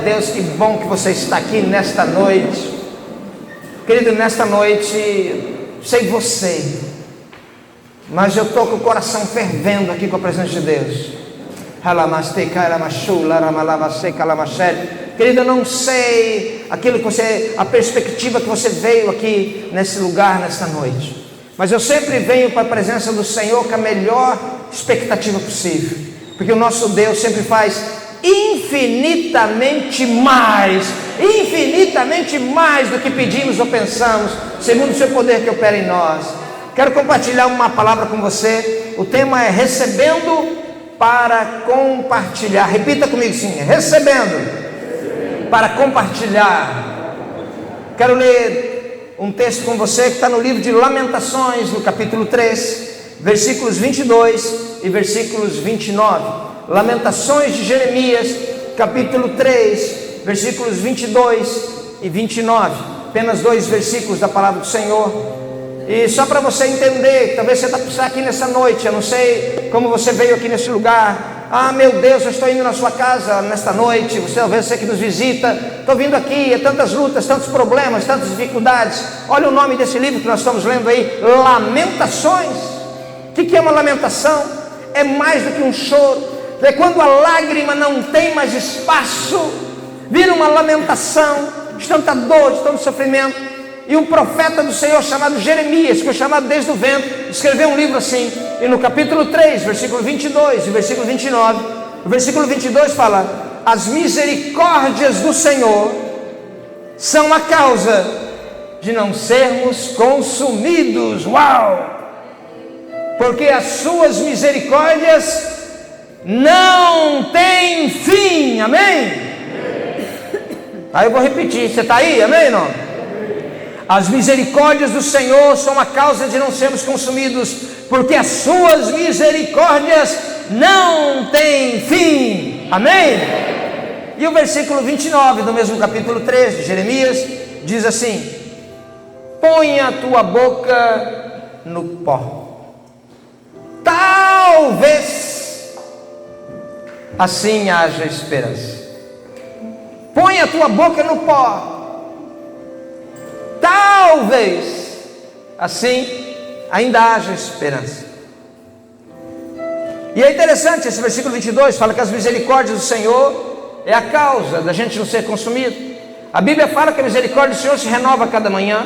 Deus, que bom que você está aqui nesta noite. Querido, nesta noite, sei você, mas eu estou com o coração fervendo aqui com a presença de Deus. Querido, eu não sei aquilo que você, a perspectiva que você veio aqui nesse lugar, nesta noite, mas eu sempre venho para a presença do Senhor com a melhor expectativa possível, porque o nosso Deus sempre faz infinitamente mais do que pedimos ou pensamos, segundo o seu poder que opera em nós. Quero compartilhar uma palavra com você. O tema é recebendo para compartilhar. Repita comigo sim, recebendo para compartilhar. Quero ler um texto com você que está no livro de Lamentações, no capítulo 3, versículos 22 e versículos 29. Lamentações de Jeremias, capítulo 3, versículos 22 e 29. Apenas 2 versículos da palavra do Senhor. E só para você entender, talvez você está aqui nessa noite, eu não sei como você veio aqui nesse lugar. Ah, meu Deus, eu estou indo na sua casa nesta noite. Talvez você que nos visita, estou vindo aqui, é tantas lutas, tantos problemas, tantas dificuldades. Olha o nome desse livro que nós estamos lendo aí, Lamentações. O que é uma lamentação? É mais do que um choro. É quando a lágrima não tem mais espaço, vira uma lamentação de tanta dor, de tanto sofrimento. E um profeta do Senhor chamado Jeremias, que foi chamado desde o ventre, escreveu um livro assim. E no capítulo 3, versículo 22 e versículo 29, o versículo 22 fala: as misericórdias do Senhor são a causa de não sermos consumidos. Uau! Porque as suas misericórdias não tem fim, amém? Aí eu vou repetir, você está aí, amém? Não? As misericórdias do Senhor são a causa de não sermos consumidos, porque as suas misericórdias não têm fim, amém? E o versículo 29 do mesmo capítulo 3 de Jeremias diz assim: põe a tua boca no pó, talvez assim haja esperança. Põe a tua boca no pó, talvez assim ainda haja esperança. E é interessante, esse versículo 22 fala que as misericórdias do Senhor é a causa da gente não ser consumido. A Bíblia fala que a misericórdia do Senhor se renova a cada manhã.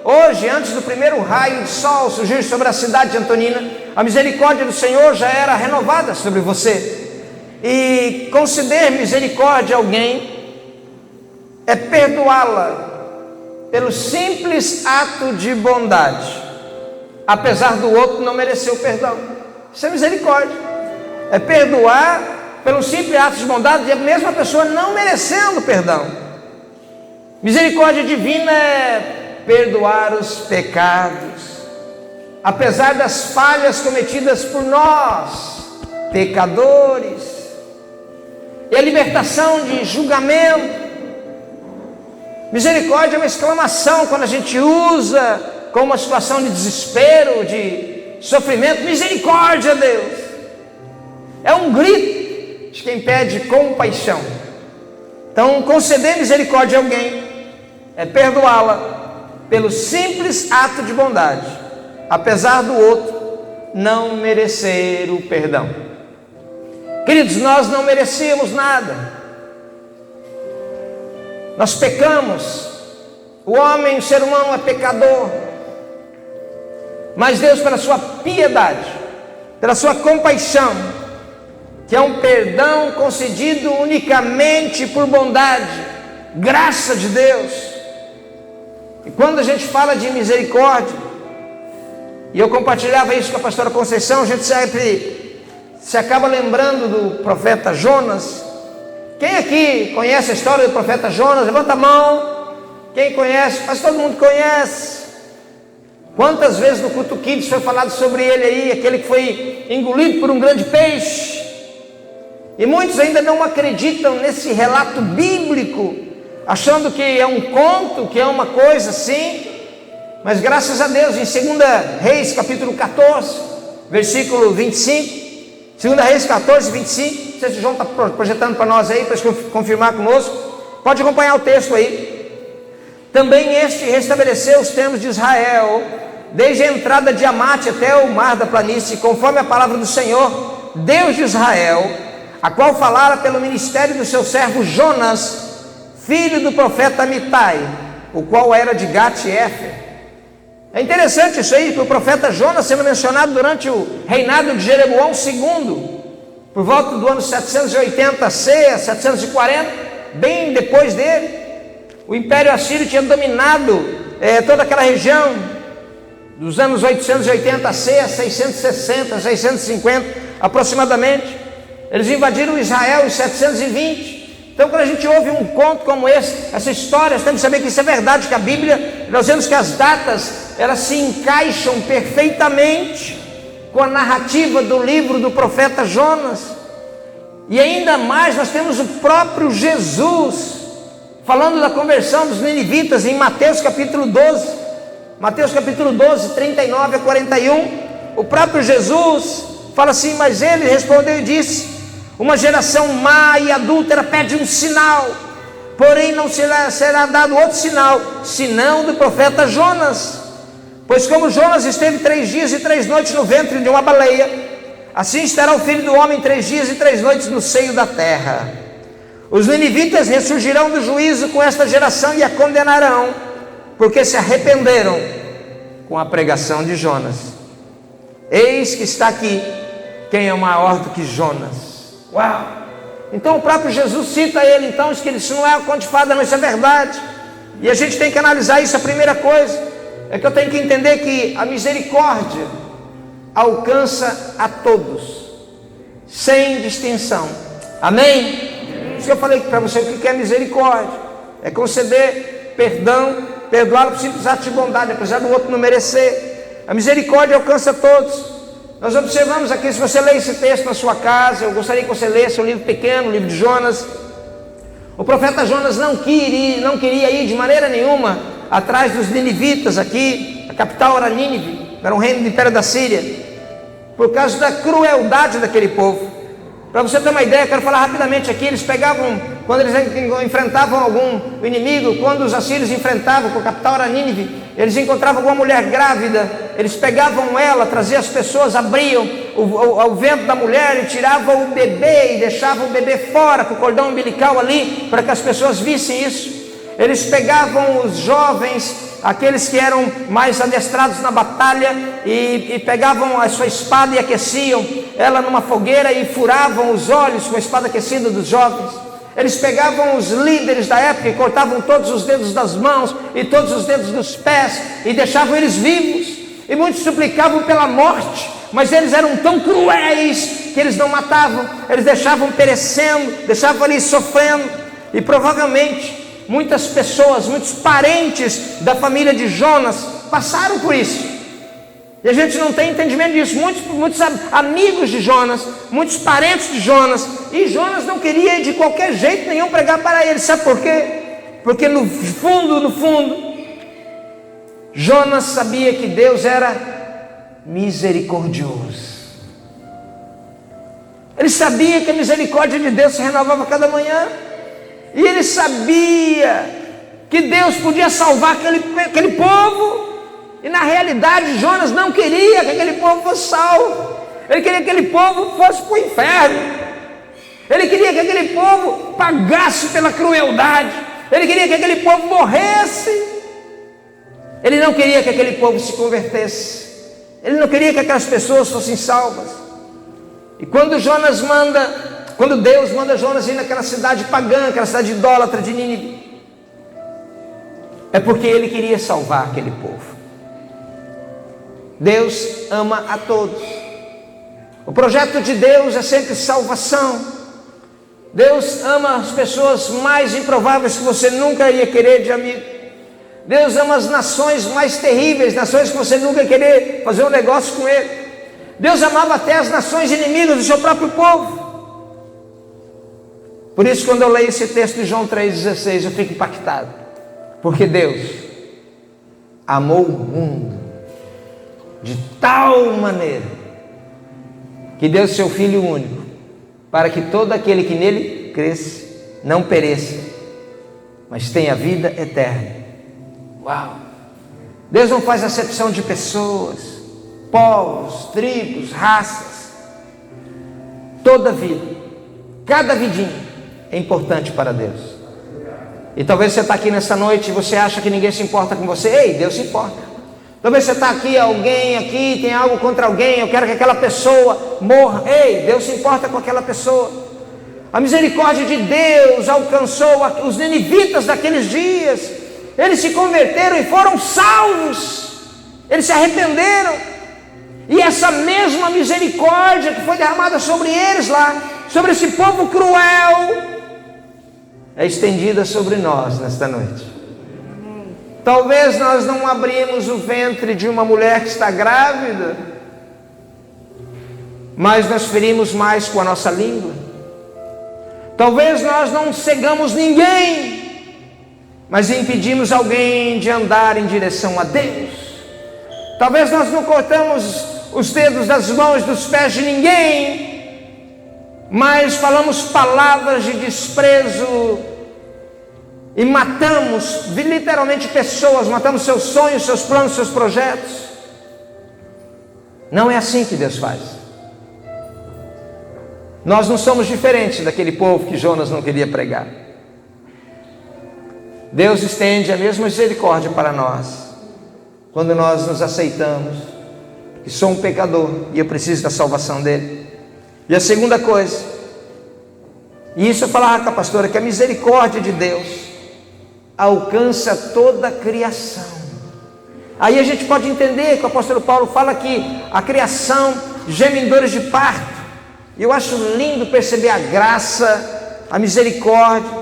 Hoje, antes do primeiro raio de sol surgir sobre a cidade de Antonina, a misericórdia do Senhor já era renovada sobre você. E conceder misericórdia a alguém é perdoá-la pelo simples ato de bondade, apesar do outro não merecer o perdão. Isso é misericórdia, é perdoar pelo simples ato de bondade e a mesma pessoa não merecendo perdão. Misericórdia divina é perdoar os pecados, apesar das falhas cometidas por nós, pecadores. E a libertação de julgamento. Misericórdia é uma exclamação quando a gente usa com uma situação de desespero, de sofrimento. Misericórdia, Deus! É um grito de quem pede compaixão. Então, conceder misericórdia a alguém é perdoá-la pelo simples ato de bondade, apesar do outro não merecer o perdão. Queridos, nós não merecíamos nada. Nós pecamos. O homem, o ser humano é pecador. Mas Deus, pela sua piedade, pela sua compaixão, que é um perdão concedido unicamente por bondade, graça de Deus. E quando a gente fala de misericórdia, e eu compartilhava isso com a pastora Conceição, a gente sempre se acaba lembrando do profeta Jonas. Quem aqui conhece a história do profeta Jonas? Levanta a mão. Quem conhece? Mas todo mundo conhece. Quantas vezes no culto Kids foi falado sobre ele aí, aquele que foi engolido por um grande peixe. E muitos ainda não acreditam nesse relato bíblico, achando que é um conto, que é uma coisa assim. Mas graças a Deus, em 2 Reis capítulo 14, versículo 25, 2 Reis 14, 25, não sei se o João está projetando para nós aí, para confirmar conosco. Pode acompanhar o texto aí. Também este restabeleceu os termos de Israel, desde a entrada de Amate até o mar da planície, conforme a palavra do Senhor, Deus de Israel, a qual falara pelo ministério do seu servo Jonas, filho do profeta Amitai, o qual era de Gat-Hefer. É interessante isso aí, que o profeta Jonas sendo mencionado durante o reinado de Jeroboão II, por volta do ano 780 C, 740, bem depois dele. O Império Assírio tinha dominado toda aquela região, dos anos 880 C a 660, 650 aproximadamente. Eles invadiram Israel em 720. Então, quando a gente ouve um conto como esse, essa história, nós temos que saber que isso é verdade, que a Bíblia, nós vemos que as datas, elas se encaixam perfeitamente com a narrativa do livro do profeta Jonas. E ainda mais, nós temos o próprio Jesus, falando da conversão dos ninivitas, em Mateus capítulo 12, Mateus capítulo 12, 39 a 41, o próprio Jesus fala assim: mas ele respondeu e disse: uma geração má e adúltera pede um sinal, porém não será dado outro sinal, senão do profeta Jonas. Pois como Jonas esteve 3 dias e 3 noites no ventre de uma baleia, assim estará o Filho do Homem 3 dias e 3 noites no seio da terra. Os ninivitas ressurgirão do juízo com esta geração e a condenarão, porque se arrependeram com a pregação de Jonas. Eis que está aqui quem é maior do que Jonas. Uau! Então o próprio Jesus cita ele, então, que isso não é um conto de fada, não, isso é verdade. E a gente tem que analisar isso. A primeira coisa é que eu tenho que entender que a misericórdia alcança a todos, sem distinção. Amém? Isso que eu falei para você, o que é misericórdia? É conceder perdão, perdoá-lo por simples ato de bondade, apesar do outro não merecer. A misericórdia alcança a todos. Nós observamos aqui, se você ler esse texto na sua casa, eu gostaria que você lesse um livro pequeno, o livro de Jonas. O profeta Jonas não queria ir de maneira nenhuma atrás dos ninivitas aqui. A capital era Nínive, era um reino do Império da Síria, por causa da crueldade daquele povo. Para você ter uma ideia, eu quero falar rapidamente aqui. Eles pegavam, quando eles enfrentavam algum inimigo, quando os assírios enfrentavam, com a capital era Nínive, eles encontravam alguma mulher grávida, eles pegavam ela, traziam as pessoas, abriam o ventre da mulher e tiravam o bebê e deixavam o bebê fora, com o cordão umbilical ali, para que as pessoas vissem isso. Eles pegavam os jovens, aqueles que eram mais adestrados na batalha, e pegavam a sua espada e aqueciam ela numa fogueira e furavam os olhos com a espada aquecida dos jovens. Eles pegavam os líderes da época e cortavam todos os dedos das mãos e todos os dedos dos pés e deixavam eles vivos. E muitos suplicavam pela morte, mas eles eram tão cruéis que eles não matavam, eles deixavam perecendo, deixavam ali sofrendo. E provavelmente muitas pessoas, muitos parentes da família de Jonas passaram por isso. E a gente não tem entendimento disso. Muitos amigos de Jonas, muitos parentes de Jonas, e Jonas não queria de qualquer jeito nenhum pregar para eles. Sabe por quê? Porque no fundo, Jonas sabia que Deus era misericordioso. Ele sabia que a misericórdia de Deus se renovava cada manhã. E ele sabia que Deus podia salvar aquele povo. E na realidade Jonas não queria que aquele povo fosse salvo. Ele queria que aquele povo fosse para o inferno. Ele queria que aquele povo pagasse pela crueldade. Ele queria que aquele povo morresse. Ele não queria que aquele povo se convertesse. Ele não queria que aquelas pessoas fossem salvas. E quando Deus manda Jonas ir naquela cidade pagã, aquela cidade idólatra de Nínive, é porque ele queria salvar aquele povo. Deus ama a todos. O projeto de Deus é sempre salvação. Deus ama as pessoas mais improváveis que você nunca iria querer de amigo. Deus ama as nações mais terríveis, nações que você nunca ia querer fazer um negócio com ele. Deus amava até as nações inimigas do seu próprio povo. Por isso, quando eu leio esse texto de João 3,16, eu fico impactado. Porque Deus amou o mundo de tal maneira que deu seu Filho único, para que todo aquele que nele cresce não pereça, mas têm a vida eterna. Uau! Deus não faz acepção de pessoas, povos, tribos, raças. Toda vida, cada vidinha é importante para Deus. E talvez você está aqui nessa noite e você acha que ninguém se importa com você. Ei, Deus se importa. Talvez você está aqui, alguém aqui tem algo contra alguém, eu quero que aquela pessoa morra. Ei, Deus se importa com aquela pessoa. A misericórdia de Deus alcançou os ninivitas daqueles dias. Eles se converteram e foram salvos. Eles se arrependeram. E essa mesma misericórdia que foi derramada sobre eles lá, sobre esse povo cruel, é estendida sobre nós nesta noite. Talvez nós não abrimos o ventre de uma mulher que está grávida, mas nós ferimos mais com a nossa língua. Talvez nós não cegamos ninguém, mas impedimos alguém de andar em direção a Deus. Talvez nós não cortamos os dedos das mãos e dos pés de ninguém, mas falamos palavras de desprezo e matamos literalmente pessoas, matamos seus sonhos, seus planos, seus projetos. Não é assim que Deus faz. Nós não somos diferentes daquele povo que Jonas não queria pregar. Deus estende a mesma misericórdia para nós quando nós nos aceitamos que sou um pecador e eu preciso da salvação dele. E a segunda coisa, e isso eu falava com a pastora, que a misericórdia de Deus alcança toda a criação. Aí a gente pode entender que o apóstolo Paulo fala que a criação geme em dores de parto. E eu acho lindo perceber a graça, a misericórdia,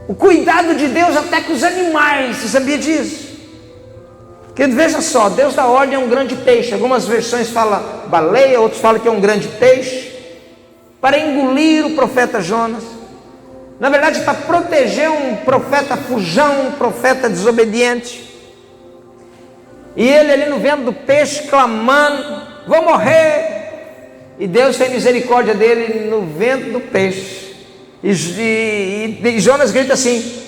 o cuidado de Deus até com os animais. Você sabia disso? Porque veja só, Deus dá ordem a um grande peixe. Algumas versões falam baleia, outros falam que é um grande peixe, para engolir o profeta Jonas. Na verdade, para proteger um profeta fujão, um profeta desobediente. E ele ali no ventre do peixe clamando: vou morrer. E Deus tem misericórdia dele no ventre do peixe. E Jonas grita assim: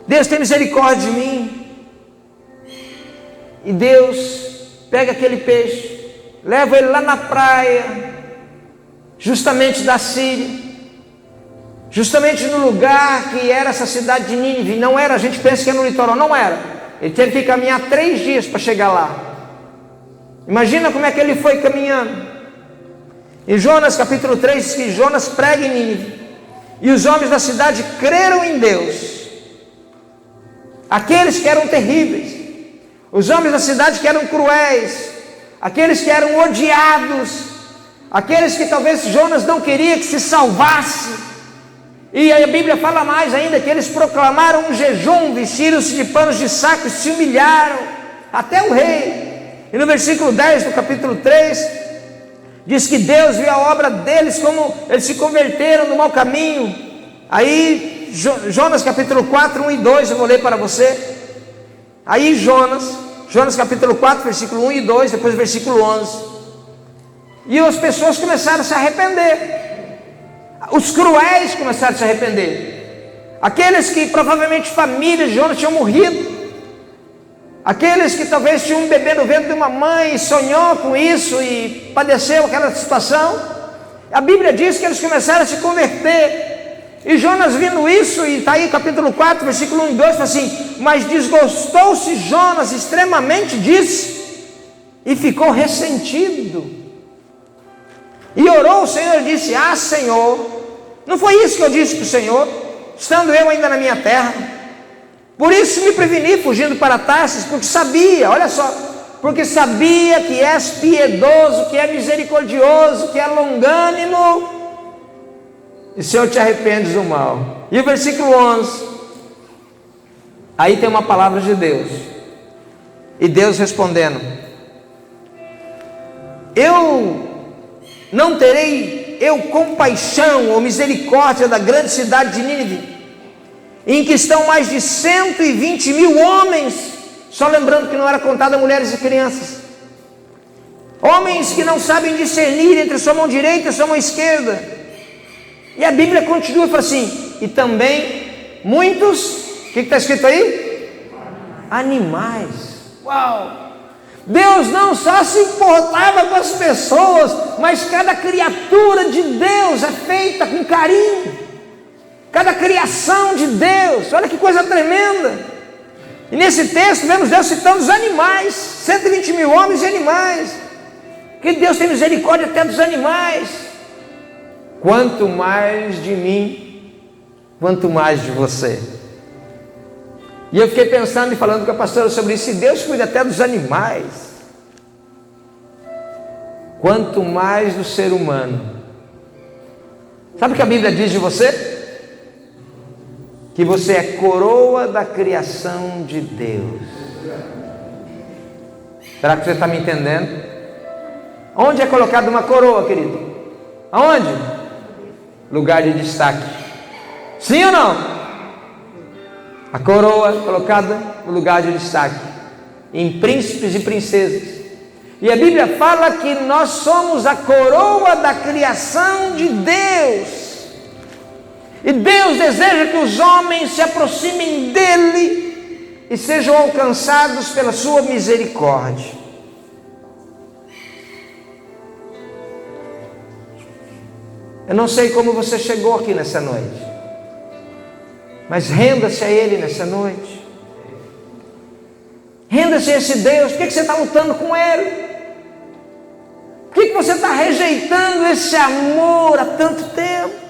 Deus tem misericórdia de mim. E Deus pega aquele peixe, leva ele lá na praia, justamente da Síria, justamente no lugar que era essa cidade de Nínive. Não era, a gente pensa que é no litoral, não era. Ele teve que caminhar 3 dias para chegar lá. Imagina como é que ele foi caminhando. Em Jonas capítulo 3 diz que Jonas prega em Nínive, e os homens da cidade creram em Deus. Aqueles que eram terríveis, os homens da cidade que eram cruéis, aqueles que eram odiados, aqueles que talvez Jonas não queria que se salvasse. E a Bíblia fala mais ainda, que eles proclamaram um jejum, vestiram-se de panos de saco e se humilharam até o rei. E no versículo 10 do capítulo 3 diz que Deus viu a obra deles, como eles se converteram no mau caminho. Aí Jonas capítulo 4, 1 e 2, eu vou ler para você. Aí Jonas capítulo 4, versículo 1 e 2, depois versículo 11. E as pessoas começaram a se arrepender. Os cruéis começaram a se arrepender. Aqueles que provavelmente famílias de Jonas tinham morrido. Aqueles que talvez tinham um bebê no ventre de uma mãe e sonhou com isso e padeceu aquela situação. A Bíblia diz que eles começaram a se converter. E Jonas vindo isso, e está aí capítulo 4, versículo 1 e 2, fala assim: mas desgostou-se Jonas extremamente disso, e ficou ressentido. E orou ao Senhor e disse: ah, Senhor, não foi isso que eu disse para o Senhor, estando eu ainda na minha terra? Por isso me preveni fugindo para Tarsis, porque sabia, olha só, porque sabia que és piedoso, que é misericordioso, que é longânimo, e o Senhor te arrependes do mal. E o versículo 11, aí tem uma palavra de Deus, e Deus respondendo: não terei eu compaixão ou misericórdia da grande cidade de Nínive, em que estão mais de 120 mil homens, só lembrando que não era contada mulheres e crianças, homens que não sabem discernir entre sua mão direita e sua mão esquerda, E a Bíblia continua e fala assim, e também muitos, o que está escrito aí? Animais. Uau! Deus não só se importava com as pessoas, mas cada criatura de Deus é feita com carinho. Cada criação de Deus, olha que coisa tremenda. E nesse texto vemos Deus citando os animais, 120 mil homens e animais. Que Deus tem misericórdia até dos animais. Quanto mais de mim, quanto mais de você. E eu fiquei pensando e falando com a pastora sobre isso. Se Deus cuida até dos animais, quanto mais do ser humano. Sabe o que a Bíblia diz de você? Que você é coroa da criação de Deus. Será que você está me entendendo? Onde é colocada uma coroa, querido? Aonde? Lugar de destaque. Sim ou não? A coroa colocada no lugar de destaque, em príncipes e princesas. E a Bíblia fala que nós somos a coroa da criação de Deus. E Deus deseja que os homens se aproximem dEle e sejam alcançados pela sua misericórdia. Eu não sei como você chegou aqui nessa noite, mas renda-se a Ele nessa noite. Renda-se a esse Deus. Por que você está lutando com Ele? Por que você está rejeitando esse amor há tanto tempo?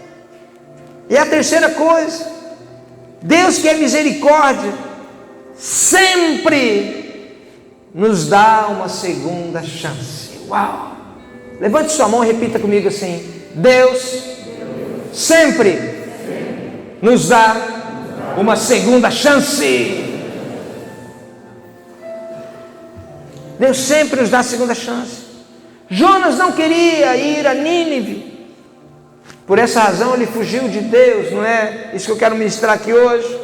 E a terceira coisa, Deus que é misericórdia, sempre nos dá uma segunda chance. Uau! Levante sua mão e repita comigo assim: Deus sempre nos dá uma segunda chance. Deus sempre nos dá a segunda chance. Jonas não queria ir a Nínive. Por essa razão ele fugiu de Deus. Não é isso que eu quero ministrar aqui hoje.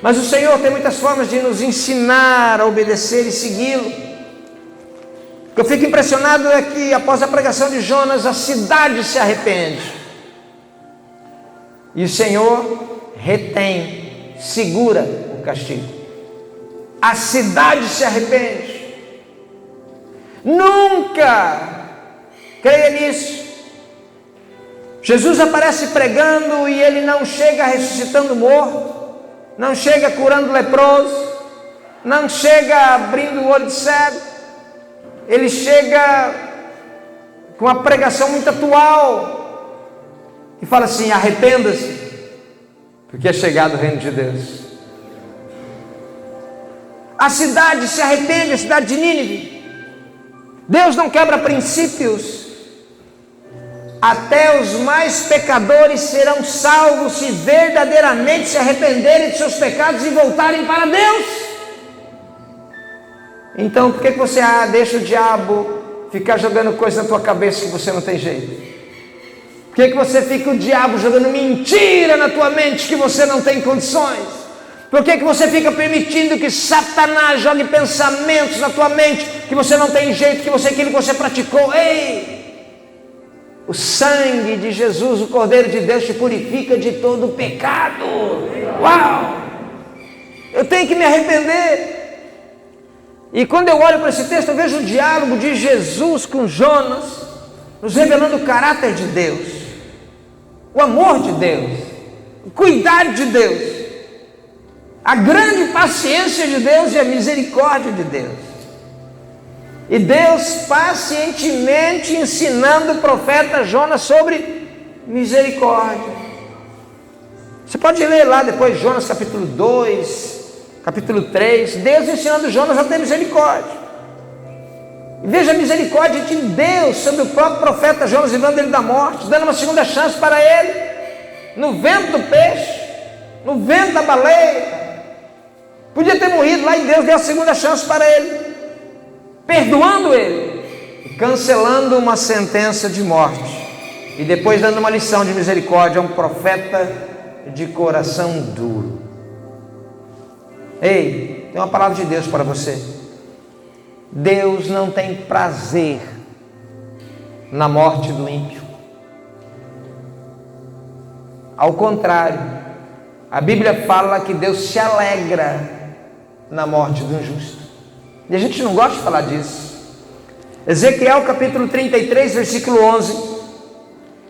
Mas o Senhor tem muitas formas de nos ensinar a obedecer e segui-lo. O que eu fico impressionado é que após a pregação de Jonas, a cidade se arrepende. E o Senhor retém, segura o castigo. A cidade se arrepende. Nunca creia nisso. Jesus aparece pregando e ele não chega ressuscitando morto, não chega curando leproso, não chega abrindo o olho de cego. Ele chega com uma pregação muito atual e fala assim: arrependa-se, porque é chegado o reino de Deus. A cidade se arrepende, a cidade de Nínive. Deus não quebra princípios. Até os mais pecadores serão salvos se verdadeiramente se arrependerem de seus pecados e voltarem para Deus. Então por que você deixa o diabo ficar jogando coisa na tua cabeça que você não tem jeito? Por que você fica o diabo jogando mentira na tua mente que você não tem condições? Por que você fica permitindo que Satanás jogue pensamentos na tua mente que você não tem jeito, que aquilo que você praticou? Ei! O sangue de Jesus, o Cordeiro de Deus, te purifica de todo pecado. Uau! Eu tenho que me arrepender. E quando eu olho para esse texto, eu vejo o diálogo de Jesus com Jonas, nos revelando o caráter de Deus, o amor de Deus, o cuidado de Deus, a grande paciência de Deus e a misericórdia de Deus. E Deus pacientemente ensinando o profeta Jonas sobre misericórdia. Você pode ler lá depois Jonas capítulo 2, capítulo 3, Deus ensinando Jonas a ter misericórdia. E veja a misericórdia de Deus sobre o próprio profeta Jonas, livrando ele da morte, dando uma segunda chance para ele, no vento do peixe, no vento da baleia. Podia ter morrido lá e Deus deu a segunda chance para ele, perdoando ele e cancelando uma sentença de morte, e depois dando uma lição de misericórdia a um profeta de coração duro. Ei, tem uma palavra de Deus para você. Deus não tem prazer na morte do ímpio. Ao contrário, a Bíblia fala que Deus se alegra na morte de um justo. E a gente não gosta de falar disso. Ezequiel capítulo 33, versículo 11.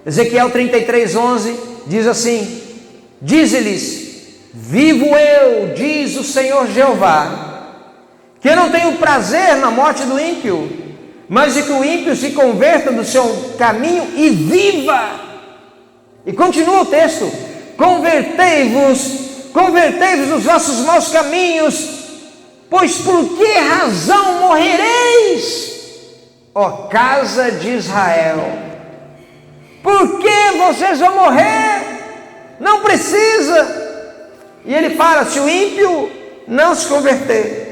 Ezequiel 33, 11 diz assim: dize-lhes, vivo eu, diz o Senhor Jeová, que eu não tenho prazer na morte do ímpio, mas de que o ímpio se converta do seu caminho e viva. E continua o texto: convertei-vos dos vossos maus caminhos, pois por que razão morrereis, ó casa de Israel? Por que vocês vão morrer? Não precisa. E ele fala: se o ímpio não se converter.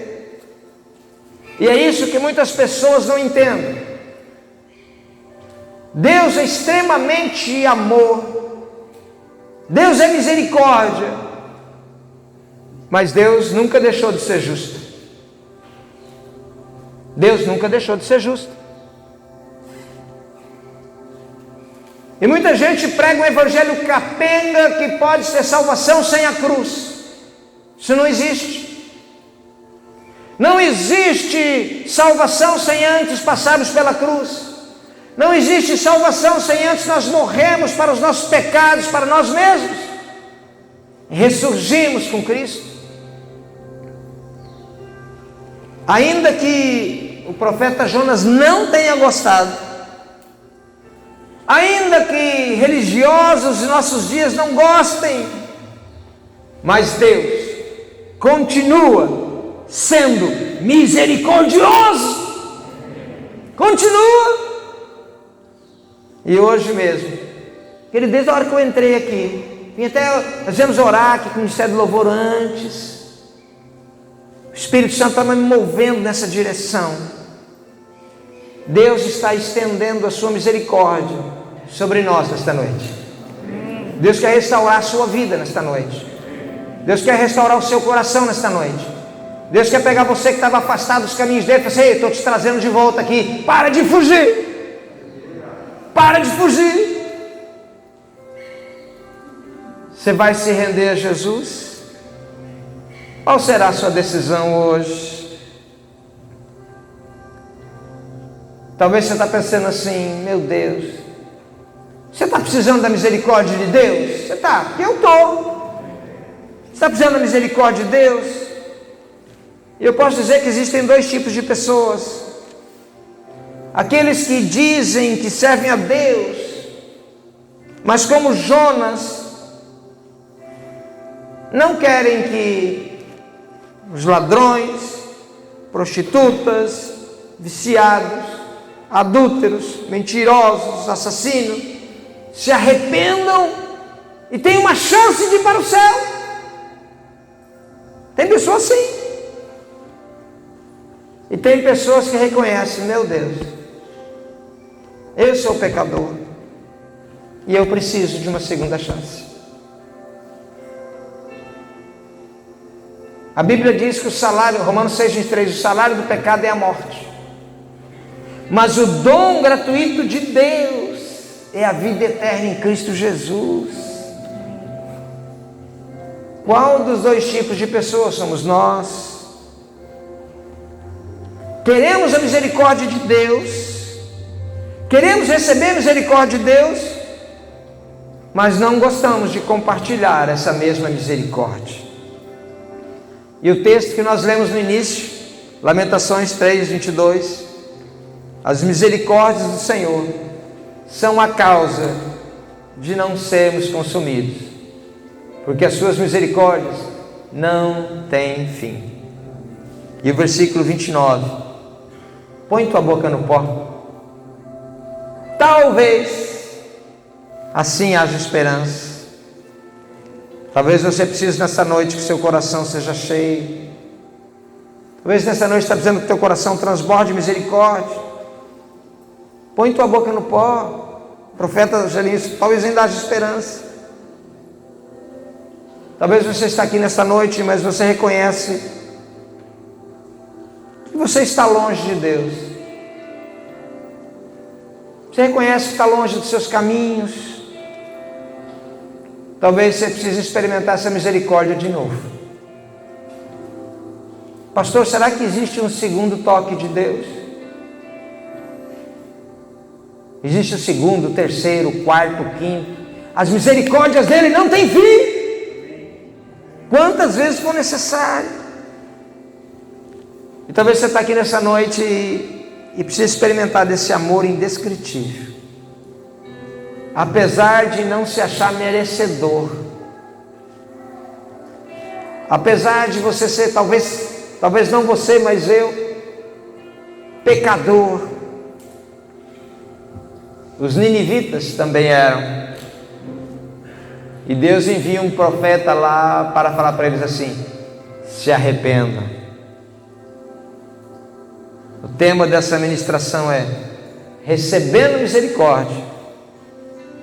E é isso que muitas pessoas não entendem. Deus é extremamente amor, Deus é misericórdia, mas Deus nunca deixou de ser justo. Deus nunca deixou de ser justo. E muita gente prega um evangelho capenga que pode ser salvação sem a cruz. Isso não existe. Não existe salvação sem antes passarmos pela cruz. Não existe salvação sem antes nós morrermos para os nossos pecados, para nós mesmos, e ressurgimos com Cristo. Ainda que o profeta Jonas não tenha gostado, ainda que religiosos de nossos dias não gostem, mas Deus continua sendo misericordioso. Continua. E hoje mesmo, querido, desde a hora que eu entrei aqui, nós viemos orar aqui com o Ministério do Louvor antes. O Espírito Santo está me movendo nessa direção. Deus está estendendo a sua misericórdia sobre nós nesta noite. Deus quer restaurar a sua vida nesta noite. Deus quer restaurar o seu coração nesta noite. Deus quer pegar você que estava afastado dos caminhos dele e falar assim: ei, estou te trazendo de volta aqui. Para de fugir. Para de fugir. Você vai se render a Jesus? Qual será a sua decisão hoje? Talvez você está pensando assim: meu Deus, você está precisando da misericórdia de Deus? Você está, porque eu estou. Você está precisando da misericórdia de Deus? E eu posso dizer que existem dois tipos de pessoas: aqueles que dizem que servem a Deus, mas como Jonas, não querem que os ladrões, prostitutas, viciados, adúlteros, mentirosos, assassinos se arrependam e tenham uma chance de ir para o céu. Tem pessoas assim. E tem pessoas que reconhecem: meu Deus, eu sou pecador e eu preciso de uma segunda chance. A Bíblia diz que o salário, Romanos 6,23, o salário do pecado é a morte, mas o dom gratuito de Deus é a vida eterna em Cristo Jesus. Qual dos dois tipos de pessoas somos nós? Queremos a misericórdia de Deus, queremos receber a misericórdia de Deus, mas não gostamos de compartilhar essa mesma misericórdia. E o texto que nós lemos no início, Lamentações 3:22, as misericórdias do Senhor são a causa de não sermos consumidos, porque as suas misericórdias não têm fim. E o versículo 29, põe tua boca no pó. Talvez assim haja esperança. Talvez você precise nessa noite que seu coração seja cheio. Talvez nessa noite está precisando que teu coração transborde misericórdia. Põe tua boca no pó. O profeta Angelinho, talvez ainda haja esperança. Talvez você está aqui nessa noite, mas você reconhece que você está longe de Deus. Você reconhece que está longe dos seus caminhos. Talvez você precise experimentar essa misericórdia de novo. Pastor, será que existe um segundo toque de Deus? Existe o segundo, o terceiro, o quarto, o quinto. As misericórdias dele não têm fim. Quantas vezes for necessário. E talvez você está aqui nessa noite e precisa experimentar desse amor indescritível. Apesar de não se achar merecedor. Apesar de você ser, talvez não você, mas eu, pecador. Os ninivitas também eram. E Deus envia um profeta lá para falar para eles assim: se arrependam. O tema dessa ministração é recebendo misericórdia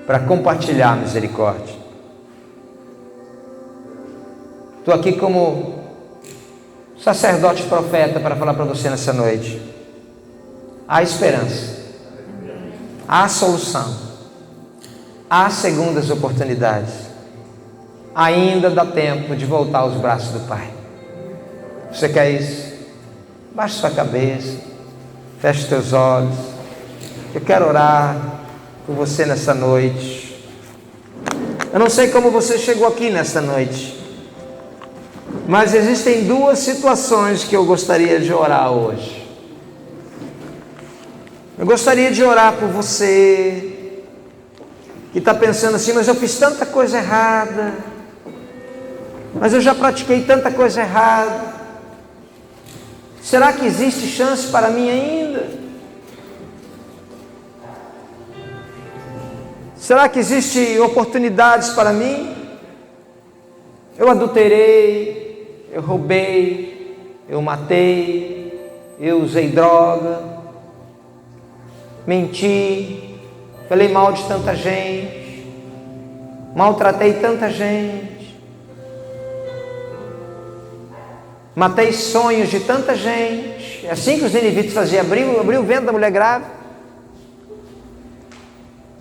para compartilhar misericórdia. Estou aqui como sacerdote profeta para falar para você nessa noite. Há esperança, há solução, há segundas oportunidades. Ainda dá tempo de voltar aos braços do Pai. Você quer isso? Baixe sua cabeça, feche seus olhos. Eu quero orar por você nessa noite. Eu não sei como você chegou aqui nessa noite, mas existem duas situações que eu gostaria de orar hoje. Eu gostaria de orar por você que está pensando assim: mas eu fiz tanta coisa errada, mas eu já pratiquei tanta coisa errada, será que existe chance para mim ainda? Será que existe oportunidades para mim? Eu adulterei, eu roubei, eu matei, eu usei droga, menti, falei mal de tanta gente, maltratei tanta gente, matei sonhos de tanta gente. É assim que os ninivitas faziam, abriu o ventre da mulher grávida.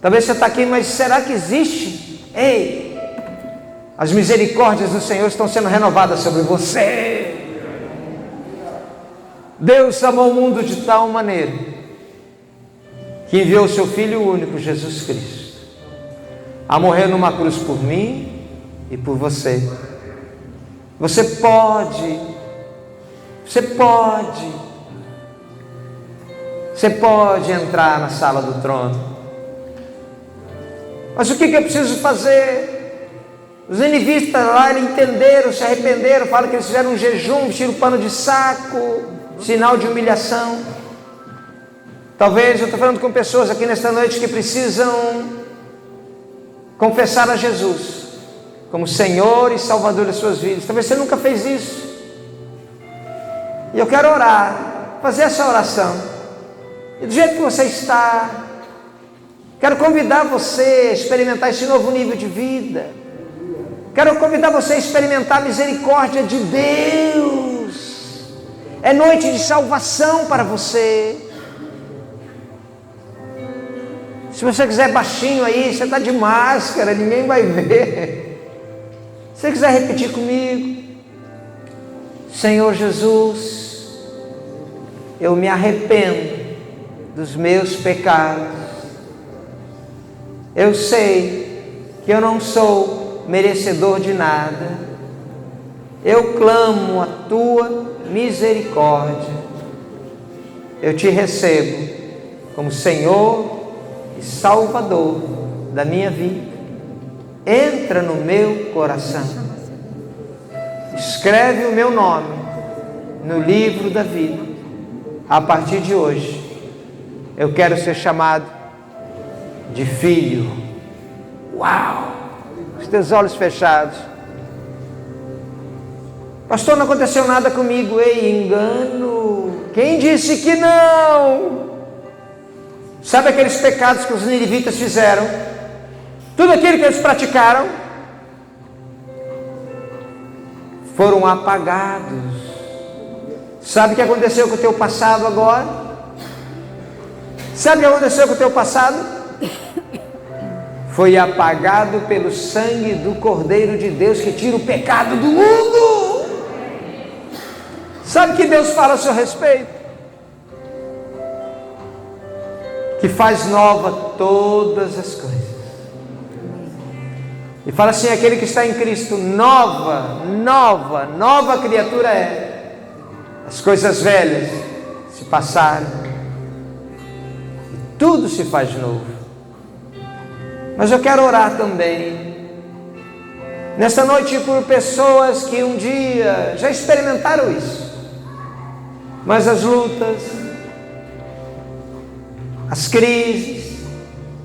Talvez você está aqui, mas será que existe? Ei, as misericórdias do Senhor estão sendo renovadas sobre você. Deus amou o mundo de tal maneira que enviou o seu Filho único, Jesus Cristo, a morrer numa cruz por mim e por você. Você pode entrar na sala do trono. Mas o que eu preciso fazer? Os ninivitas lá, eles entenderam, se arrependeram, falam que eles fizeram um jejum, vestiram pano de saco, sinal de humilhação. Talvez eu estou falando com pessoas aqui nesta noite que precisam confessar a Jesus como Senhor e Salvador das suas vidas. Talvez você nunca fez isso. E eu quero orar, fazer essa oração. E do jeito que você está, quero convidar você a experimentar esse novo nível de vida. Quero convidar você a experimentar a misericórdia de Deus. É noite de salvação para você. Se você quiser baixinho aí, você está de máscara, ninguém vai ver. Se você quiser repetir comigo: Senhor Jesus, eu me arrependo dos meus pecados. Eu sei que eu não sou merecedor de nada. Eu clamo a tua misericórdia. Eu te recebo como Senhor e Salvador da minha vida. Entra no meu coração. Escreve o meu nome no livro da vida. A partir de hoje, eu quero ser chamado de filho. Uau! Os teus olhos fechados. Pastor, não aconteceu nada comigo. Ei, engano. Quem disse que não? Sabe aqueles pecados que os ninivitas fizeram? Tudo aquilo que eles praticaram foram apagados. Sabe o que aconteceu com o teu passado agora? Sabe o que aconteceu com o teu passado? foi apagado pelo sangue do Cordeiro de Deus que tira o pecado do mundo. Sabe o que Deus fala a seu respeito? Que faz nova todas as coisas. E fala assim: aquele que está em Cristo, nova criatura é. As coisas velhas se passaram, e tudo se faz novo. Mas eu quero orar também, nesta noite, por pessoas que um dia já experimentaram isso, mas as lutas, as crises,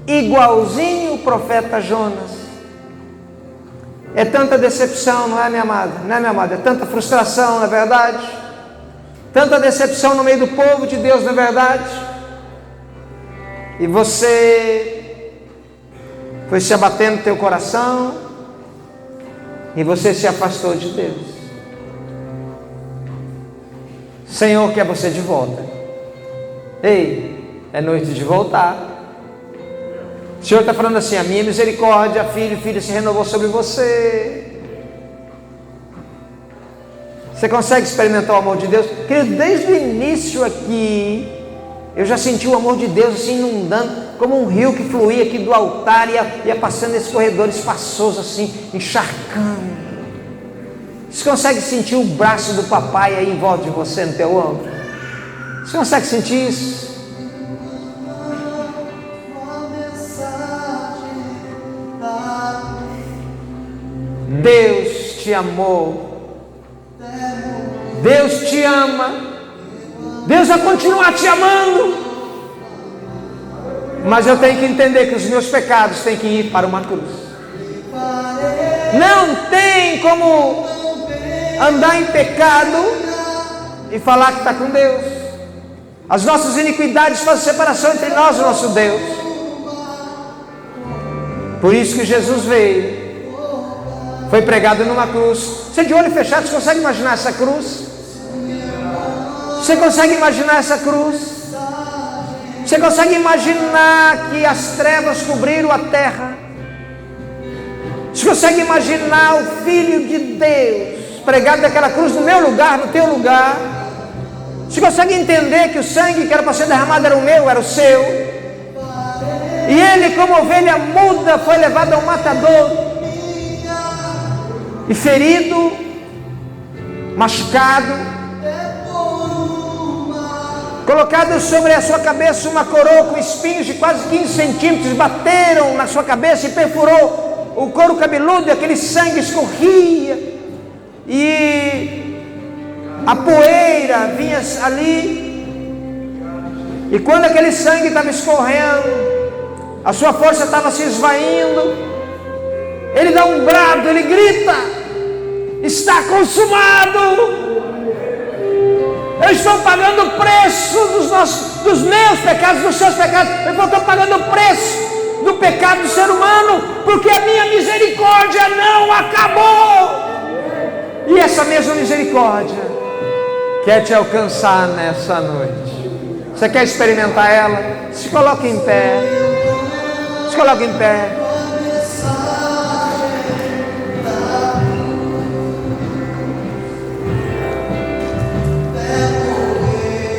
igualzinho o profeta Jonas, é tanta decepção, não é, minha amada? Não é, minha amada? É tanta frustração, na verdade. Tanta decepção no meio do povo de Deus, na verdade. E você foi se abatendo no teu coração, e você se afastou de Deus. O Senhor quer você de volta. Ei, é noite de voltar. O Senhor está falando assim: a minha misericórdia, filho, se renovou sobre você. Você consegue experimentar o amor de Deus? Querido, desde o início aqui, eu já senti o amor de Deus assim inundando, como um rio que fluía aqui do altar, ia passando nesses corredores espaçosos assim, encharcando. Você consegue sentir o braço do papai aí em volta de você, no teu ombro? Você consegue sentir isso? Deus te amou, Deus te ama, Deus vai continuar te amando, mas eu tenho que entender que os meus pecados têm que ir para uma cruz. Não tem como andar em pecado e falar que está com Deus. As nossas iniquidades fazem separação entre nós e o nosso Deus. Por isso que Jesus veio, foi pregado numa cruz. Você de olho fechado, você consegue imaginar essa cruz? Você consegue imaginar essa cruz? Você consegue imaginar que as trevas cobriram a terra? Você consegue imaginar o Filho de Deus pregado naquela cruz no meu lugar, no teu lugar? Você consegue entender que o sangue que era para ser derramado era o meu, era o seu? E ele, como ovelha muda, foi levado ao matador e ferido, machucado, colocado sobre a sua cabeça uma coroa com espinhos de quase 15 centímetros, bateram na sua cabeça e perfurou o couro cabeludo, e aquele sangue escorria, e a poeira vinha ali, e quando aquele sangue estava escorrendo, a sua força estava se esvaindo. Ele dá um brado, ele grita: está consumado. Eu estou pagando o preço dos meus pecados, dos seus pecados. Eu estou pagando o preço do pecado do ser humano, porque a minha misericórdia não acabou. E essa mesma misericórdia quer te alcançar nessa noite. Você quer experimentar ela? Se coloque em pé. Se coloque em pé.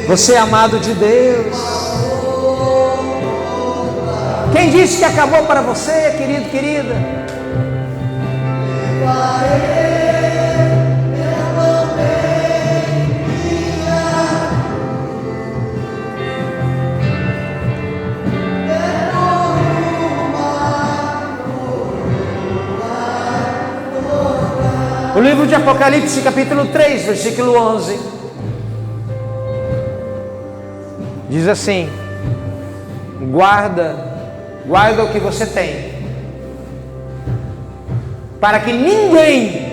Você é amado de Deus. Quem disse que acabou para você, querido, querida? O livro de Apocalipse, capítulo 3, versículo 11, diz assim: guarda o que você tem, para que ninguém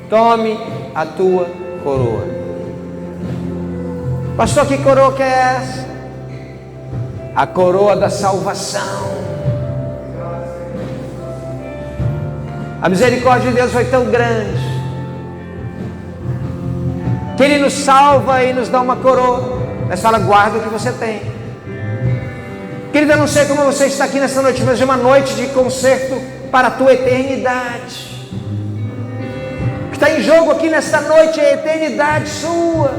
tome a tua coroa. Pastor, que coroa que é essa? A coroa da salvação. A misericórdia de Deus foi tão grande que Ele nos salva e nos dá uma coroa, mas fala: guarda o que você tem. Querida, não sei como você está aqui nessa noite, mas é uma noite de concerto para a tua eternidade. O que está em jogo aqui nesta noite é a eternidade sua.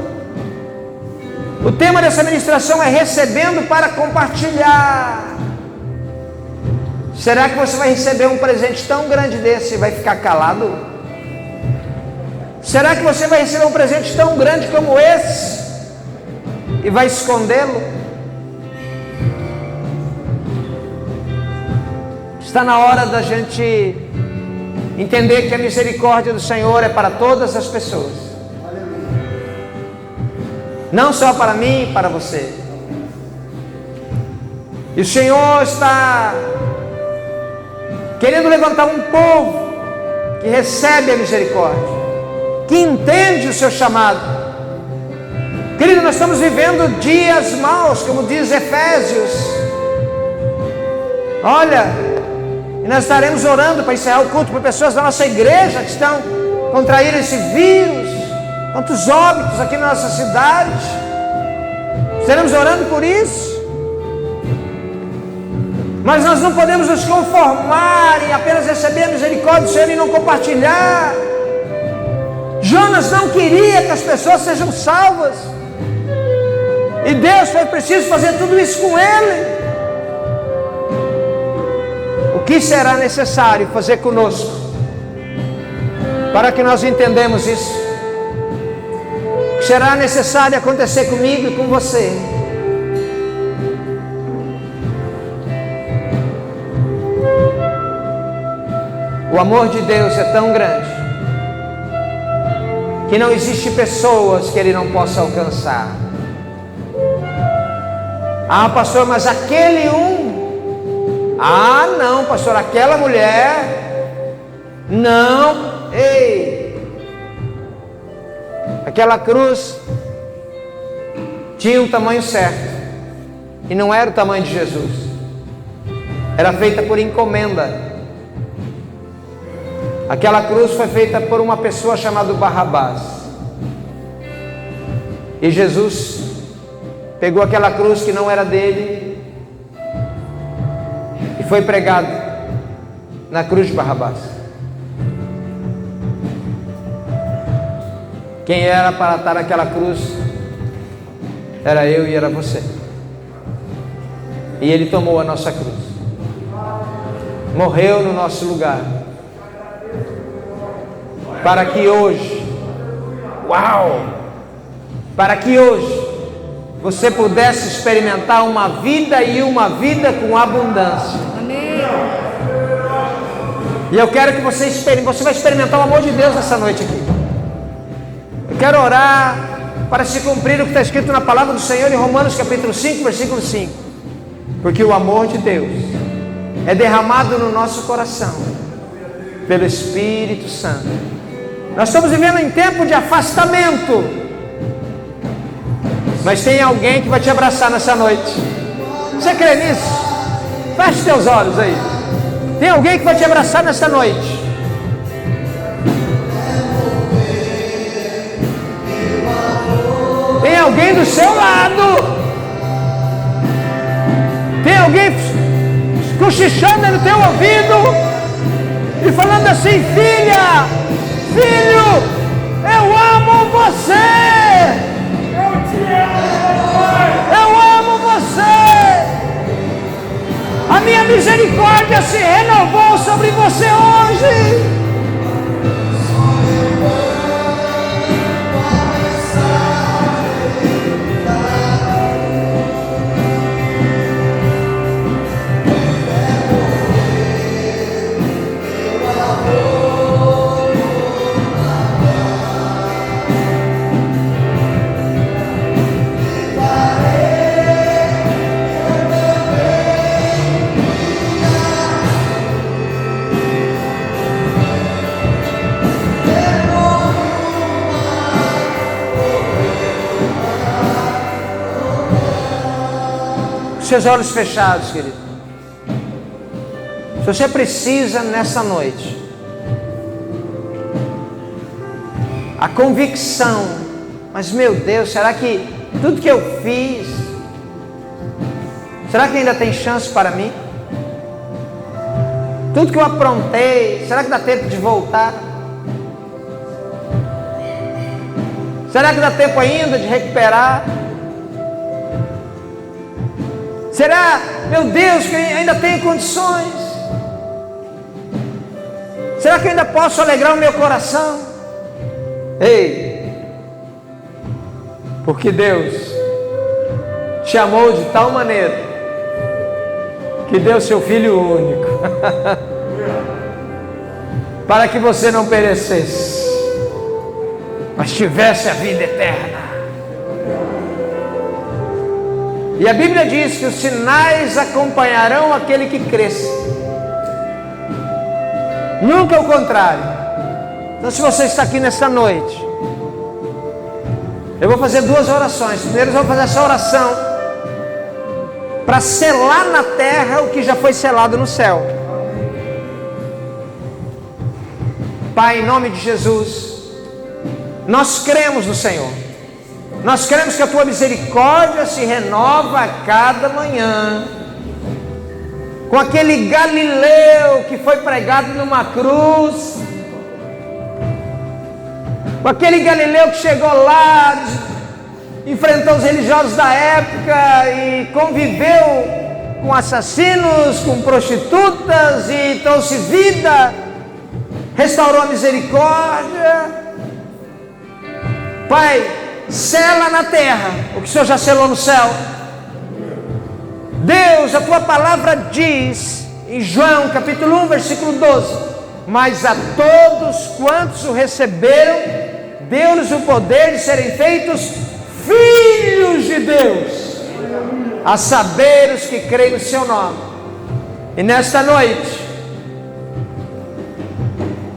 O tema dessa ministração é recebendo para compartilhar. Será que você vai receber um presente tão grande desse e vai ficar calado? Será que você vai receber um presente tão grande como esse e vai escondê-lo? Está na hora da gente entender que a misericórdia do Senhor é para todas as pessoas, não só para mim e para você. E o Senhor está querendo levantar um povo que recebe a misericórdia, que entende o seu chamado. Querido, nós estamos vivendo dias maus, como diz Efésios. Olha, e nós estaremos orando para encerrar o culto por pessoas da nossa igreja que estão contraindo esse vírus, quantos óbitos aqui na nossa cidade. Estaremos orando por isso. Mas nós não podemos nos conformar em apenas receber a misericórdia do Senhor e não compartilhar. Jonas não queria que as pessoas sejam salvas, e Deus foi preciso fazer tudo isso com ele. O que será necessário fazer conosco para que nós entendamos isso? O que será necessário acontecer comigo e com você? O amor de Deus é tão grande que não existe pessoas que Ele não possa alcançar. Ah, pastor, mas aquele Ah, não, pastor, aquela mulher. Não, ei. Aquela cruz tinha um tamanho certo, e não era o tamanho de Jesus. Era feita por encomenda. Aquela cruz foi feita por uma pessoa chamada Barrabás. E Jesus pegou aquela cruz que não era dele e foi pregado na cruz de Barrabás. Quem era para estar naquela cruz era eu e era você. E Ele tomou a nossa cruz, morreu no nosso lugar, para que hoje, para que hoje você pudesse experimentar uma vida, e uma vida com abundância. Amém. E eu quero que você vai experimentar o amor de Deus nessa noite aqui. Eu quero orar para se cumprir o que está escrito na palavra do Senhor em Romanos capítulo 5, versículo 5. Porque o amor de Deus é derramado no nosso coração pelo Espírito Santo. Nós estamos vivendo em tempo de afastamento, mas tem alguém que vai te abraçar nessa noite. Você crê nisso? Feche teus olhos aí. Tem alguém que vai te abraçar nessa noite. Tem alguém do seu lado. Tem alguém cochichando no teu ouvido e falando assim: filha, filho, eu amo você. Eu amo você. A minha misericórdia se renovou sobre você hoje. Seus olhos fechados, querido. Se você precisa nessa noite a convicção, mas meu Deus, será que tudo que eu fiz, Será que ainda tem chance para mim? Tudo que eu aprontei, será que dá tempo de voltar? Será que dá tempo ainda de recuperar? Será, meu Deus, que eu ainda tenho condições? Será que eu ainda posso alegrar o meu coração? Ei, porque Deus te amou de tal maneira que deu seu Filho único para que você não perecesse, mas tivesse a vida eterna. E a Bíblia diz que os sinais acompanharão aquele que cresce, nunca o contrário. Então, se você está aqui nesta noite, eu vou fazer duas orações. Primeiro, eu vou fazer essa oração para selar na terra o que já foi selado no céu. Pai, em nome de Jesus, nós cremos no Senhor. Nós cremos que a Tua misericórdia se renova a cada manhã. Com aquele Galileu que foi pregado numa cruz, com aquele Galileu que chegou lá, enfrentou os religiosos da época e conviveu com assassinos, com prostitutas e trouxe vida, restaurou a misericórdia. Pai, sela na terra o que o Senhor já selou no céu. Deus, a Tua palavra diz em João capítulo 1 versículo 12: mas a todos quantos o receberam, deu-lhes o poder de serem feitos filhos de Deus, a saber, os que creem no Seu nome. E nesta noite,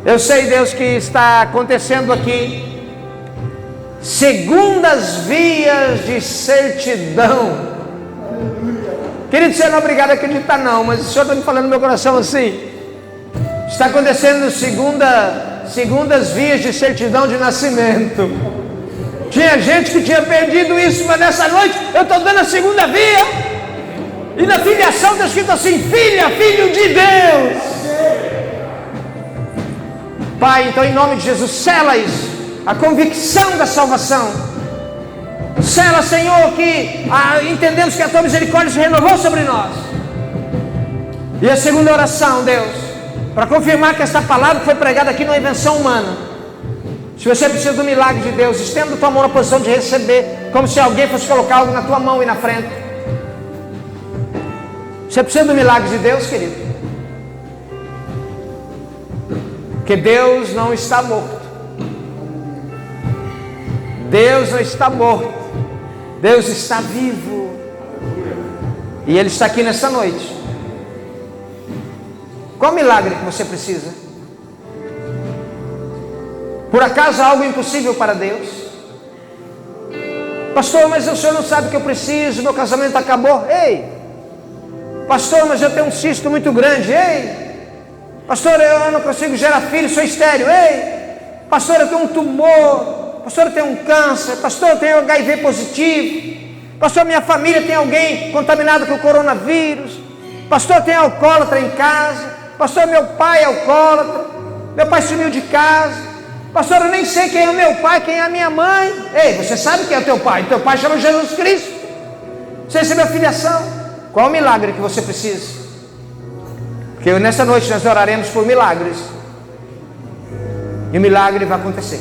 eu sei, Deus, que está acontecendo aqui segundas vias de certidão. Querido, você não é obrigado a acreditar não, mas o Senhor está me falando no meu coração assim. Está acontecendo segundas vias de certidão de nascimento. Tinha gente que tinha perdido isso, mas nessa noite eu estou dando a segunda via. E na filiação está escrito assim: filha, filho de Deus. Pai, então em nome de Jesus, sela isso, a convicção da salvação. Sela, Senhor, que entendemos que a Tua misericórdia se renovou sobre nós. E a segunda oração, Deus, para confirmar que esta palavra foi pregada aqui não é invenção humana. Se você precisa do milagre de Deus, estenda a tua mão na posição de receber, como se alguém fosse colocar algo na tua mão e na frente. Você precisa do milagre de Deus, querido? Porque Deus não está morto. Deus não está morto. Deus está vivo. E Ele está aqui nessa noite. Qual milagre que você precisa? Por acaso há algo impossível para Deus? Pastor, mas o senhor não sabe o que eu preciso, meu casamento acabou. Ei! Pastor, mas eu tenho um cisto muito grande. Ei! Pastor, eu não consigo gerar filho, sou estéril. Ei! Pastor, eu tenho um tumor. Pastor, eu tenho um câncer. Pastor, eu tenho HIV positivo. Pastor, minha família tem alguém contaminado com o coronavírus. Pastor, tem alcoólatra em casa. Pastor, meu pai é alcoólatra. Meu pai sumiu de casa. Pastor, eu nem sei quem é o meu pai, quem é a minha mãe. Ei, você sabe quem é o teu pai? Teu pai chama Jesus Cristo. Você recebeu filiação. Qual o milagre que você precisa? Porque nessa noite nós oraremos por milagres. E o milagre vai acontecer.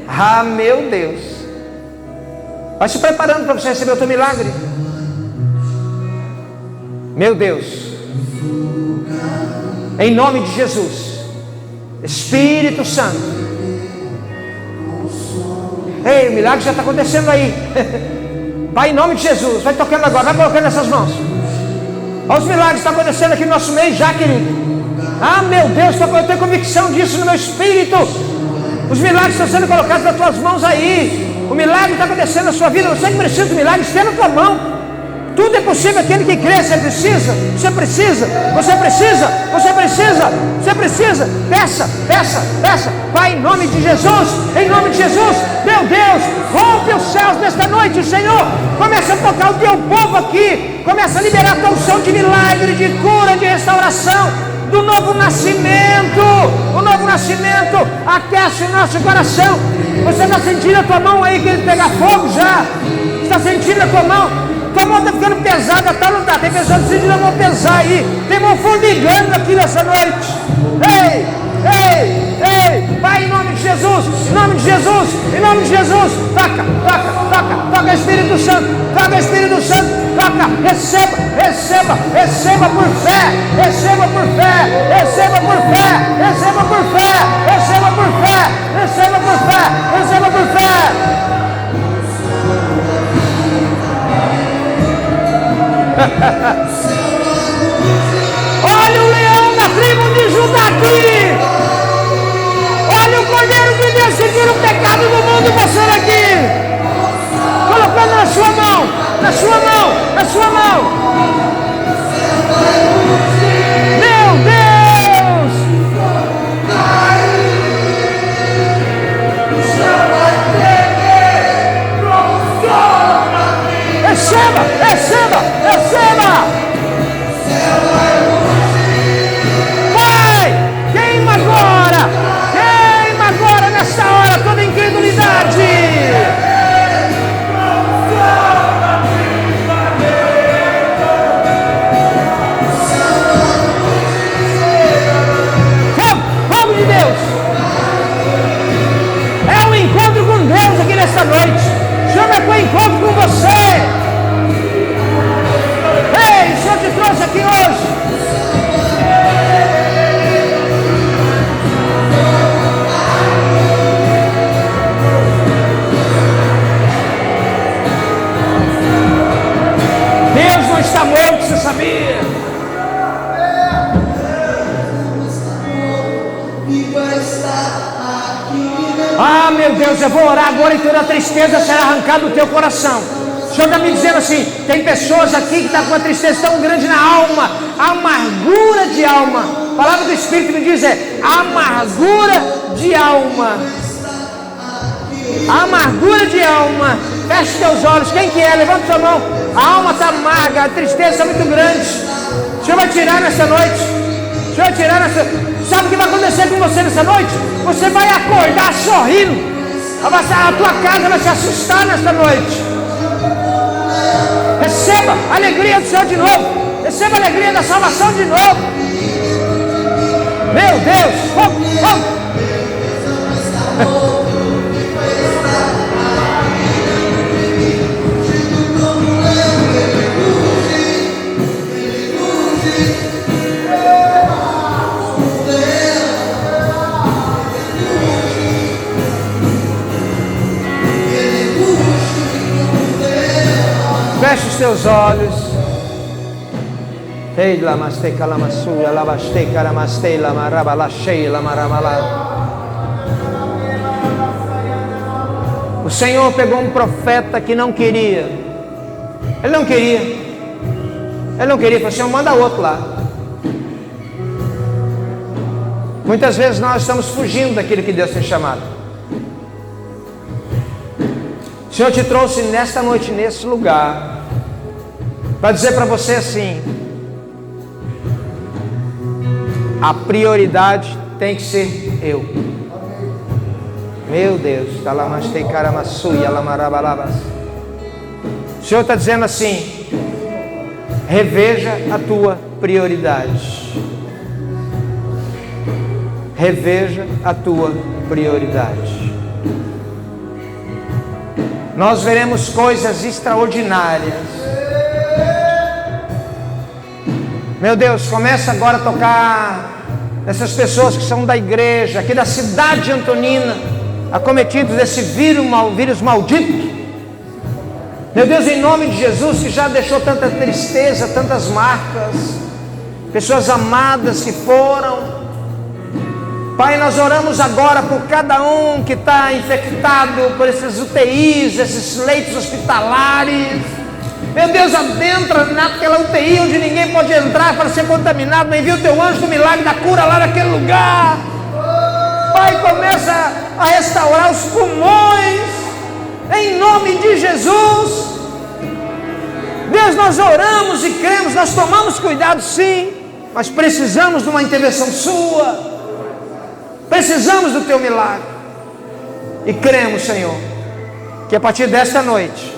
Ah, meu Deus. Vai se preparando para você receber o teu milagre. Meu Deus. Em nome de Jesus. Espírito Santo. Ei, o milagre já está acontecendo aí. Pai, em nome de Jesus, vai tocando agora, vai colocando nessas mãos. Olha os milagres que estão acontecendo aqui no nosso meio já, querido. Ah, meu Deus, eu tenho convicção disso no meu espírito. Os milagres estão sendo colocados nas tuas mãos aí. O milagre está acontecendo na sua vida. Você que precisa do milagre, estenda a tua mão. Tudo é possível aquele que crê. Você precisa. Peça. Pai, em nome de Jesus, meu Deus, rompe os céus nesta noite, Senhor. Começa a tocar o teu povo aqui. Começa a liberar a tua unção de milagre, de cura, de restauração, do novo nascimento. O novo nascimento aquece o nosso coração. Você está sentindo a tua mão aí, que ele pega fogo já? Está sentindo a tua mão? Tua mão está ficando pesada, tá ou não está? Tem pessoas sentindo a mão pesar aí. Tem mão formigando aqui nessa noite. Ei! Pai, em nome de Jesus, toca Espírito Santo, receba por fé. Olha o leão da tribo de Judá aqui. Olha o Cordeiro de Deus que tira o pecado do mundo passando aqui. Colocando na sua mão. Meu Deus. Receba. Pai, queima agora nessa hora toda incredulidade. Fogo de Deus. É um encontro com Deus aqui nessa noite. Chama com o encontro com você. Ei, o Senhor te trouxe aqui hoje. Deus não está morto, você sabia? Ah, meu Deus, eu vou orar agora e toda a tristeza será arrancada do teu coração. O Senhor está me dizendo assim, tem pessoas aqui que estão com uma tristeza tão grande na alma, amargura de alma. A palavra do Espírito me diz amargura de alma. Amargura de alma. Feche teus olhos. Quem que é? Levanta sua mão. A alma está amarga, a tristeza está muito grande. O Senhor vai tirar nessa noite. Sabe o que vai acontecer com você nessa noite? Você vai acordar sorrindo. A tua casa vai se assustar nessa noite. Receba a alegria do Senhor de novo. Receba a alegria da salvação de novo. Meu Deus. Fogo. Feche os teus olhos. Ei, lamastei calamassuia, lavastei caramastei, lamarabalaxei, lamaramalá. O Senhor pegou um profeta que não queria. Ele não queria. Falou, Senhor, manda outro lá. Muitas vezes nós estamos fugindo daquilo que Deus tem chamado. O Senhor te trouxe nesta noite, nesse lugar, para dizer para você assim: a prioridade tem que ser eu. Meu Deus. O Senhor está dizendo assim: reveja a tua prioridade. Reveja a tua prioridade. Nós veremos coisas extraordinárias. Meu Deus, começa agora a tocar nessas pessoas que são da igreja, aqui da cidade de Antonina, acometidos desse vírus maldito. Meu Deus, em nome de Jesus, que já deixou tanta tristeza, tantas marcas, pessoas amadas que foram. Pai, nós oramos agora por cada um que está infectado por esses UTIs, esses leitos hospitalares. Meu Deus, adentra naquela UTI onde ninguém pode entrar para ser contaminado. Envia o teu anjo do milagre da cura lá naquele lugar. Pai, começa a restaurar os pulmões, em nome de Jesus. Deus, nós oramos e cremos, nós tomamos cuidado sim, mas precisamos de uma intervenção sua, precisamos do teu milagre, e cremos, Senhor, que a partir desta noite,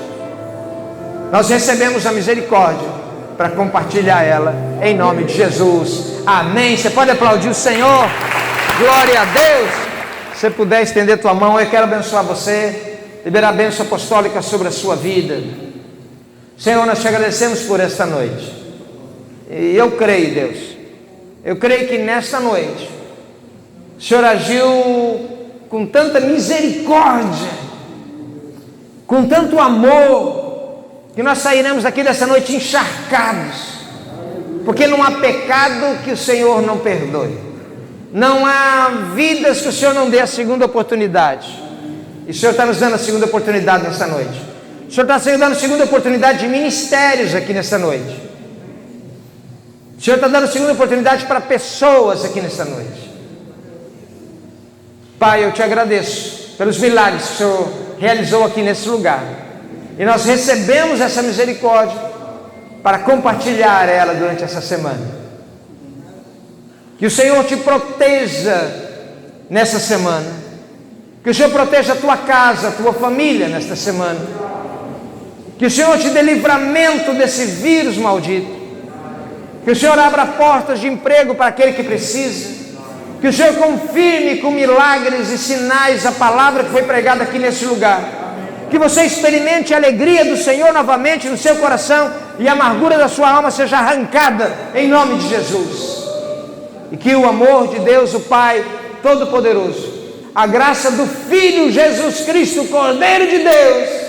nós recebemos a misericórdia para compartilhar ela, em nome de Jesus, amém. Você pode aplaudir o Senhor, glória a Deus. Se você puder estender tua mão, eu quero abençoar você, liberar a bênção apostólica sobre a sua vida. Senhor, nós te agradecemos por esta noite, e eu creio, Deus, eu creio que nesta noite, o Senhor agiu com tanta misericórdia, com tanto amor, que nós sairemos daqui dessa noite encharcados, porque não há pecado que o Senhor não perdoe, não há vidas que o Senhor não dê a segunda oportunidade, e o Senhor está nos dando a segunda oportunidade nessa noite. O Senhor está dando a segunda oportunidade de ministérios aqui nessa noite. O Senhor está dando a segunda oportunidade para pessoas aqui nessa noite. Pai, eu te agradeço pelos milagres que o Senhor realizou aqui nesse lugar, e nós recebemos essa misericórdia para compartilhar ela durante essa semana. Que o Senhor te proteja nessa semana, que o Senhor proteja a tua casa, a tua família nesta semana, que o Senhor te dê livramento desse vírus maldito, que o Senhor abra portas de emprego para aquele que precisa, que o Senhor confirme com milagres e sinais a palavra que foi pregada aqui nesse lugar, que você experimente a alegria do Senhor novamente no seu coração, e a amargura da sua alma seja arrancada em nome de Jesus, e que o amor de Deus, o Pai Todo-Poderoso, a graça do Filho Jesus Cristo, o Cordeiro de Deus,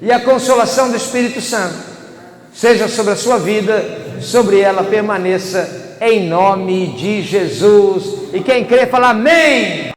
e a consolação do Espírito Santo seja sobre a sua vida, sobre ela permaneça, em nome de Jesus. E quem crê fala amém.